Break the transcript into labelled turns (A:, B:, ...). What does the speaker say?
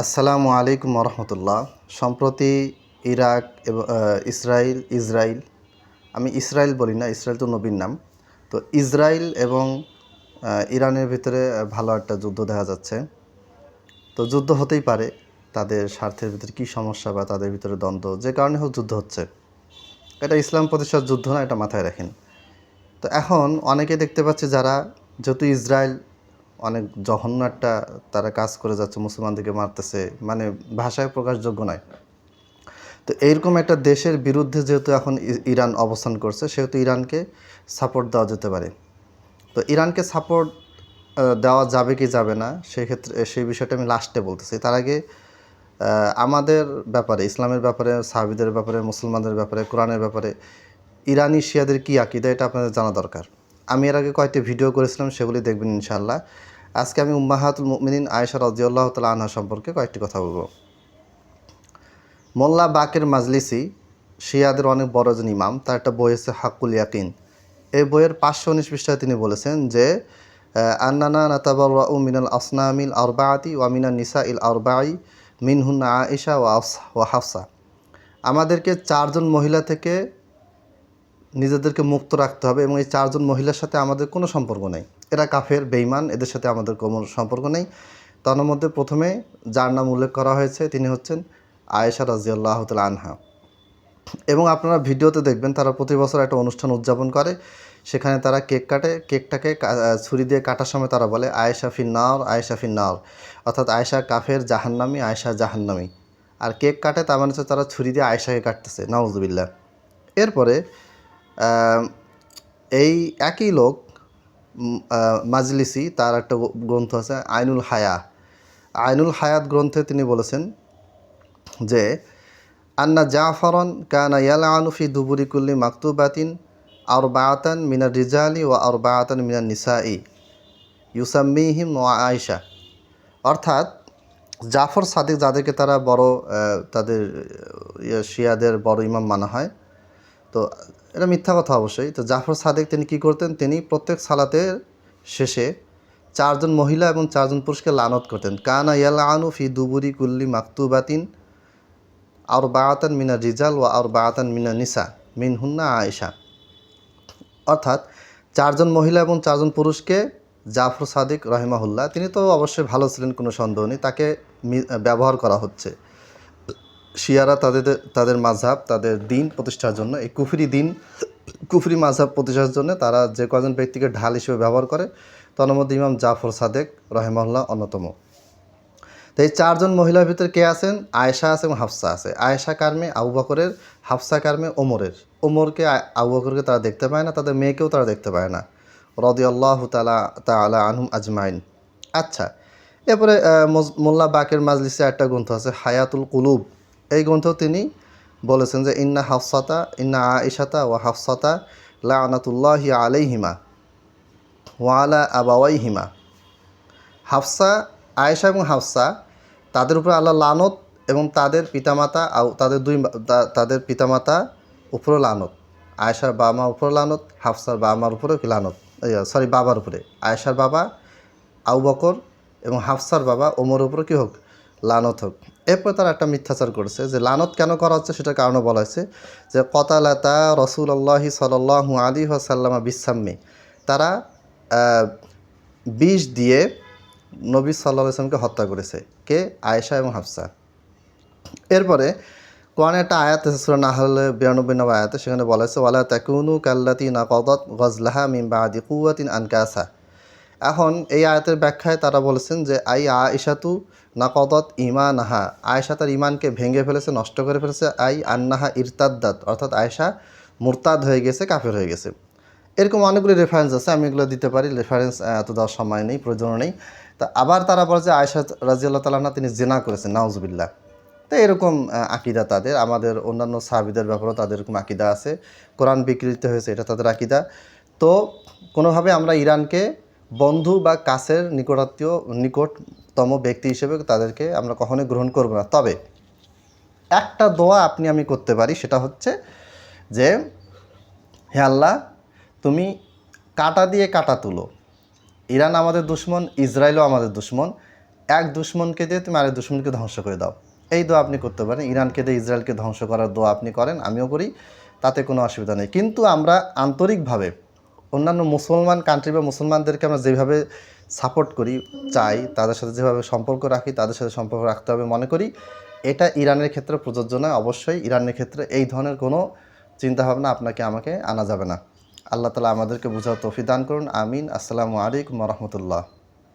A: আসসালামু আলাইকুম রহমতুল্লাহ। সম্প্রতি ইরাক এবং ইসরায়েল আমি ইসরায়েল বলি না, ইসরায়েল তো নবীর নাম। তো ইসরায়েল এবং ইরানের ভিতরে ভালো একটা যুদ্ধ দেখা যাচ্ছে। তো যুদ্ধ হতেই পারে, তাদের স্বার্থের ভিতরে কী সমস্যা বা তাদের ভিতরে দ্বন্দ্ব, যে কারণে হোক যুদ্ধ হচ্ছে। এটা ইসলাম প্রতিষ্ঠার যুদ্ধ না, এটা মাথায় রাখেন। তো এখন অনেকে দেখতে পাচ্ছে যারা, যেহেতু ইসরায়েল অনেক জঘন্য একটা তারা কাজ করে যাচ্ছে, মুসলমানদেরকে মারতেছে, মানে ভাষায় প্রকাশযোগ্য নয়। তো এইরকম একটা দেশের বিরুদ্ধে যেহেতু এখন ইরান অবস্থান করছে, সেহেতু ইরানকে সাপোর্ট দেওয়া যেতে পারে। তো ইরানকে সাপোর্ট দেওয়া যাবে কি যাবে না, সেক্ষেত্রে সেই বিষয়টা আমি লাস্টে বলতেছি। তার আগে আমাদের ব্যাপারে, ইসলামের ব্যাপারে, সাহাবীদের ব্যাপারে, মুসলমানদের ব্যাপারে, কোরআনের ব্যাপারে ইরানি শিয়াদের কী আকিদা, এটা আপনাদের জানা দরকার। আমি এর আগে কয়েকটি ভিডিও করেছিলাম, সেগুলি দেখবেন ইনশাআল্লাহ। আজকে আমি উম্মাহাতুল মুমিনিন আয়েশা রাদিয়াল্লাহু তাআলা আনহা সম্পর্কে কয়েকটি কথা বলবো। মোল্লা বাকের মাজলিসি শিয়াদের অনেক বড় একজন ইমাম, তার একটা বই আছে হাক্কুল ইয়াকিন। এই বইয়ের 519 পৃষ্ঠায় তিনি বলেছেন যে আন্নানা নাতাবাররাউ মিনাল আসনামিল আরবাআতি ওয়া মিনান নিসাইল আরবাঈ মিনহুন্না আয়েশা ওয়া হাফসা। আমাদেরকে 4জন মহিলা থেকে নিজেদেরকে মুক্ত রাখতে হবে, এবং এই 4জন মহিলার সাথে আমাদের কোনো সম্পর্ক নেই। এরা কাফের, বেঈমান, এদের সাথে আমাদের কোনো সম্পর্ক নেই। তার মধ্যে প্রথমে যার নাম উল্লেখ করা হয়েছে তিনি হচ্ছেন আয়েশা রাদিয়াল্লাহু তাআলা আনহা। এবং আপনারা ভিডিওতে দেখবেন তারা প্রতি বছর একটা অনুষ্ঠান উদযাপন করে, সেখানে তারা কেক কাটে। কেকটাকে ছুরি দিয়ে কাটার সময় তারা বলে আয়েশা ফিন্নার, আয়েশা ফিন্নার, অর্থাৎ আয়েশা কাফের, জাহান্নামী, আয়েশা জাহান্নামী। আর কেক কাটে তার মানে হচ্ছে তারা ছুরি দিয়ে আয়েশাকে কাটতেছে, নাউজুবিল্লাহ। এরপরে এই একই লোক মাজলিসি, তার একটা গ্রন্থ আছে আইনুল হায়াত গ্রন্থে তিনি বলেছেন যে আন্না জাফরন কানা ইয়ালআনু ফি দুবুরি কুল্লি মাকতুবাতিন আরবাআতান মিনার রিজালি ওয়া আরবাআতান মিনান নিসাই ইউসাম্মিহিম ওয়া আয়েশা। অর্থাৎ জাফর সাদিক, যাদেরকে তারা বড় তাদের শিয়াদের বড় ইমাম মানা হয়, তো এটা মিথ্যা কথা অবশ্যই। তো জাফর সাদিক তিনি কী করতেন, তিনি প্রত্যেক সালাতের শেষে 4জন মহিলা এবং 4জন পুরুষকে লানত করতেন। কানা ইয়ালআনু ফি দুবুরি কুল্লি মাকতুবাতিন আরবাআতান মিনার রিজাল ওয়া আরবাআতান মিনান নিসা মিনহুন্না আয়েশা। অর্থাৎ 4জন মহিলা এবং 4জন পুরুষকে জাফর সাদিক রাহিমাহুল্লাহ, তিনি তো অবশ্যই ভালো ছিলেন, কোনো সন্দেহ নেই, তাকে ব্যবহার করা হচ্ছে। শিয়ারা তাদের মাযহাব, তাদের দিন প্রতিষ্ঠার জন্য, এই কুফরি মাযহাব প্রতিষ্ঠার জন্য তারা যে কজন ব্যক্তিকে ঢাল হিসেবে ব্যবহার করে, তার মধ্যে ইমাম জাফর সাদেক রাহিমাহুল্লাহ অন্যতম। তো এই 4জন মহিলার ভিতরে কে আছেন? আয়েশা আছে এবং হাফসা আছে। আয়েশা কার্মে আবু বকরের, হাফসা কার্মে ওমরের। ওমরকে, আবু বকরকে তারা দেখতে পায় না, তাদের মেয়েকেও তারা দেখতে পায় না, রাদিয়াল্লাহু তাআলা আনহুম আজমাইন। আচ্ছা, এরপরে মোল্লা বাকের মাজলিসে একটা গ্রন্থ আছে হায়াতুল কুলুব। এই গ্রন্থ তিনি বলেছেন যে ইন্না আয়েশাতা ওয়া হাফসাতা লাআনাতুল্লাহি আলাইহিমা ওয়া আলা আবাওয়াইহিমা। হাফসা, আয়েশা এবং হাফসা, তাদের উপরে আল্লাহ লানত, এবং তাদের পিতামাতা তাদের পিতামাতা উপরেও লানত। আয়েশার বাবা মার উপরে লানত, হাফসার বাবা মার উপরেও কি লানত, বাবার উপরে। আয়েশার বাবা আবু বকর এবং হাফসার বাবা ওমরের উপরে কী হোক, লানত হোক। এরপর তারা একটা মিথ্যাচার করেছে, যে লানত কেন করা হচ্ছে সেটার কারণও বলা হয়েছে যে কতালাতা রাসূলুল্লাহি সাল্লাল্লাহু আলাইহি ওয়াসাল্লাম বিসাম্মি। তারা বিষ দিয়ে নবী সাল্লাল্লাহু আলাইহি ওয়াসাল্লামকে হত্যা করেছে। কে? আয়েশা এবং হাফসা। এরপরে কোরআনে একটা আয়াত আছে সূরা নাহলে 92 নম্বর আয়াতে, সেখানে বলা হয়েছে ওয়ালা তাকুনু কাল্লাতি নাকাদাত গজলাহা মিন বাদি কুওয়াতিন আনকাসা। এখন এই আয়াতের ব্যাখ্যায় তারা বলেছেন যে আয়েশাতু নাকাদাত ঈমানাহা, আয়েশা তার ঈমানকে ভেঙে ফেলেছে, নষ্ট করে ফেলেছে। আন্নাহা ইরতাদ্দাত, অর্থাৎ আয়েশা মুরতাদ হয়ে গেছে, কাফের হয়ে গেছে। এরকম অনেকগুলি রেফারেন্স আছে, আমি এগুলো দিতে পারি, রেফারেন্স এত দেওয়ার সময় নেই, প্রয়োজন নেই। তা আবার তারা বলে যে আয়েশা রাদিয়াল্লাহু তাআলা আনহা তিনি জিনা করেছেন, নাউজুবিল্লাহ। তো এরকম আকিদা তাদের। আমাদের অন্যান্য সাহাবীদের ব্যাপারেও তাদের এরকম আকিদা আছে। কোরআন বিকৃত হয়েছে, এটা তাদের আকিদা। তো কোনোভাবে আমরা ইরানকে বন্ধু বা কাছের নিকটতম ব্যক্তি হিসেবে তাদেরকে আমরা কখনোই গ্রহণ করব না। তবে একটা দোয়া আমি করতে পারি, সেটা হচ্ছে যে হে আল্লাহ, তুমি কাঁটা দিয়ে কাঁটা তুলো। ইরান আমাদের দুশমন, ইসরায়েলও আমাদের দুশমন, এক দুশ্মনকে দিয়ে তুমি আরেক দুশ্মনকে ধ্বংস করে দাও। এই দোয়া আপনি করতে পারেন। ইরানকে দিয়ে ইসরায়েলকে ধ্বংস করার দোয়া আপনি করেন, আমিও করি, তাতে কোনো অসুবিধা নেই। কিন্তু আমরা আন্তরিকভাবে অন্যান্য মুসলমান কান্ট্রি বা মুসলমানদেরকে আমরা যেভাবে সাপোর্ট করি, চাই, তাদের সাথে যেভাবে সম্পর্ক রাখি, তাদের সাথে সম্পর্ক রাখতে হবে মনে করি, এটা ইরানের ক্ষেত্রে প্রযোজ্য নয়। অবশ্যই ইরানের ক্ষেত্রে এই ধরনের কোনো চিন্তাভাবনা আপনাকে আমাকে আনা যাবে না। আল্লাহ তাআলা আমাদেরকে বুঝার তৌফিক দান করুন। আমিন। আসসালামু আলাইকুম ওয়া রাহমাতুল্লাহ।